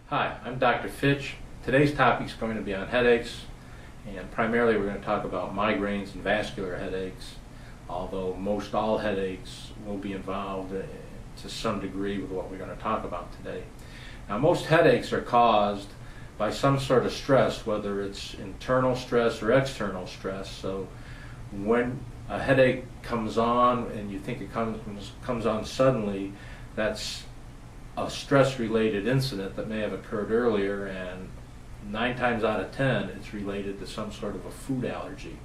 Hi, I'm Dr. Fitch. Today's topic is going to be on headaches, and primarily we're going to talk about migraines and vascular headaches, although most all headaches will be involved to some degree with what we're going to talk about today. Now, most headaches are caused by some sort of stress, whether it's internal stress or external stress. So when a headache comes on and you think it comes on suddenly, that's a stress-related incident that may have occurred earlier, and 9 times out of 10 it's related to some sort of a food allergy.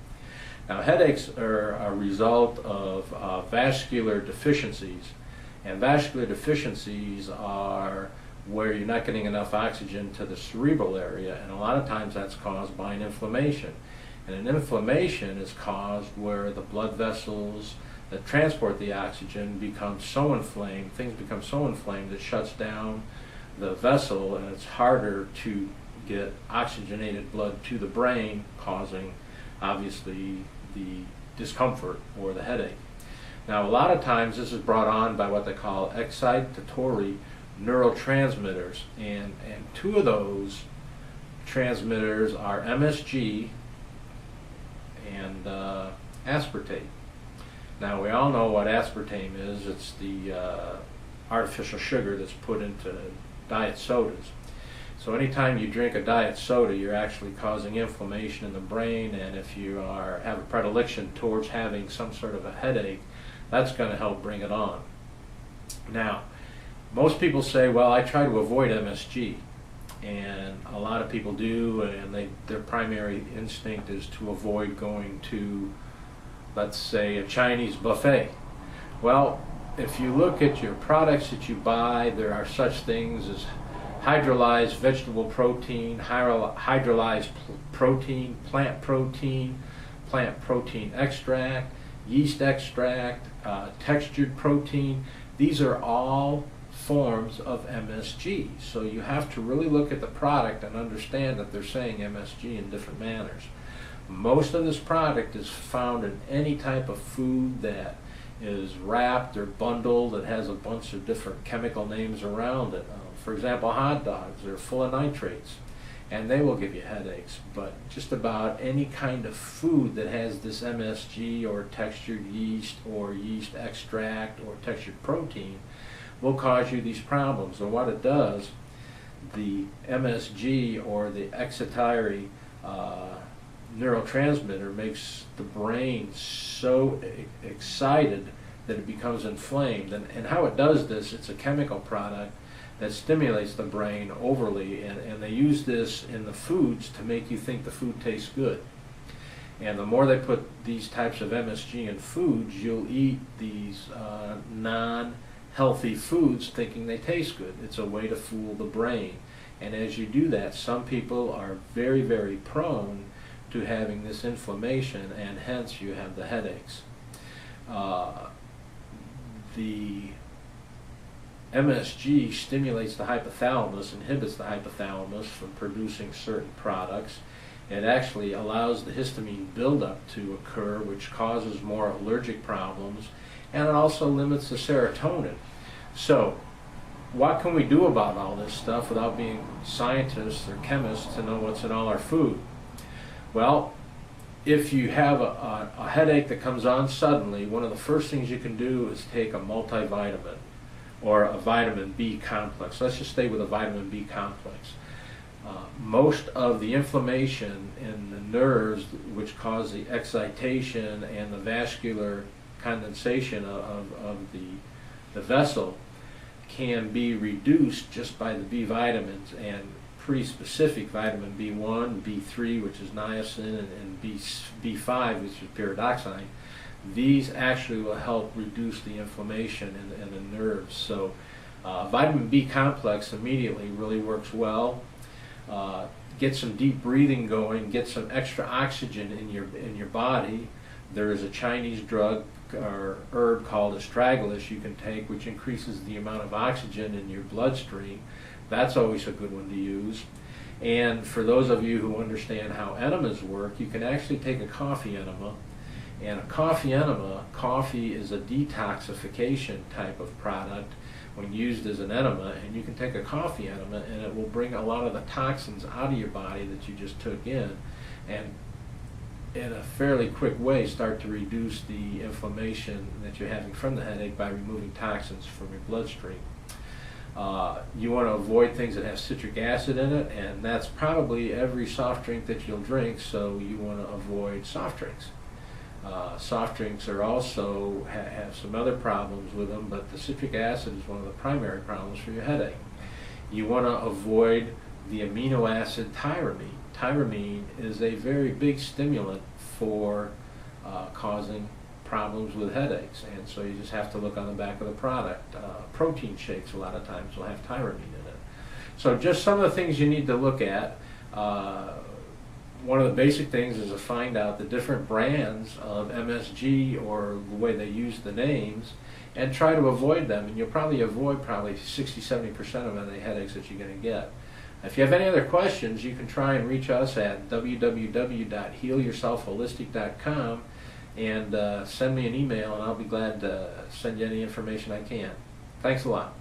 Now, headaches are a result of vascular deficiencies, and vascular deficiencies are where you're not getting enough oxygen to the cerebral area, and a lot of times that's caused by an inflammation. And an inflammation is caused where the blood vessels that transport the oxygen become so inflamed, things become so inflamed it shuts down the vessel, and it's harder to get oxygenated blood to the brain, causing obviously the discomfort or the headache. Now, a lot of times this is brought on by what they call excitatory neurotransmitters, and two of those transmitters are MSG and aspartate. Now, we all know what aspartame is. It's the artificial sugar that's put into diet sodas. So anytime you drink a diet soda, you're actually causing inflammation in the brain, and if you have a predilection towards having some sort of a headache, that's going to help bring it on. Now, most people say, well, I try to avoid MSG, and a lot of people do, and their primary instinct is to avoid going to, let's say, a Chinese buffet. Well, if you look at your products that you buy, there are such things as hydrolyzed vegetable protein, hydrolyzed protein, plant protein extract, yeast extract, textured protein. These are all forms of MSG. So you have to really look at the product and understand that they're saying MSG in different manners. Most of this product is found in any type of food that is wrapped or bundled that has a bunch of different chemical names around it. For example, hot dogs are full of nitrates, and they will give you headaches. But just about any kind of food that has this MSG or textured yeast or yeast extract or textured protein will cause you these problems. And what it does, the MSG or the excitatory neurotransmitter makes the brain so excited that it becomes inflamed. And how it does this, it's a chemical product that stimulates the brain overly, and they use this in the foods to make you think the food tastes good. And the more they put these types of MSG in foods, you'll eat these non-healthy foods thinking they taste good. It's a way to fool the brain. And as you do that, some people are very, very prone to having this inflammation, and hence you have the headaches. The MSG stimulates the hypothalamus, inhibits the hypothalamus from producing certain products. It actually allows the histamine buildup to occur, which causes more allergic problems, and it also limits the serotonin. So, what can we do about all this stuff without being scientists or chemists to know what's in all our food? Well, if you have a headache that comes on suddenly, one of the first things you can do is take a multivitamin or a vitamin B complex. Let's just stay with a vitamin B complex. Most of the inflammation in the nerves, which cause the excitation and the vascular condensation of the vessel, can be reduced just by the B vitamins, and pretty specific vitamin B1, B3, which is niacin, and B5, which is pyridoxine. These actually will help reduce the inflammation in the nerves. So vitamin B complex immediately really works well. Get some deep breathing going, get some extra oxygen in your body. There is a Chinese drug or herb called astragalus you can take, which increases the amount of oxygen in your bloodstream. That's always a good one to use. And for those of you who understand how enemas work, you can actually take a coffee enema. And a coffee enema, coffee is a detoxification type of product. when used as an enema, and you can take a coffee enema and it will bring a lot of the toxins out of your body that you just took in, and in a fairly quick way start to reduce the inflammation that you're having from the headache by removing toxins from your bloodstream. You want to avoid things that have citric acid in it, and that's probably every soft drink that you'll drink, so you want to avoid soft drinks. Soft drinks are also have some other problems with them, but the citric acid is one of the primary problems for your headache. You want to avoid the amino acid tyramine. Tyramine is a very big stimulant for causing problems with headaches, and so you just have to look on the back of the product. Protein shakes a lot of times will have tyramine in it. So just some of the things you need to look at. One of the basic things is to find out the different brands of MSG or the way they use the names and try to avoid them, and you'll probably avoid 60-70% of any headaches that you're going to get. If you have any other questions, you can try and reach us at www.healyourselfholistic.com and send me an email, and I'll be glad to send you any information I can. Thanks a lot.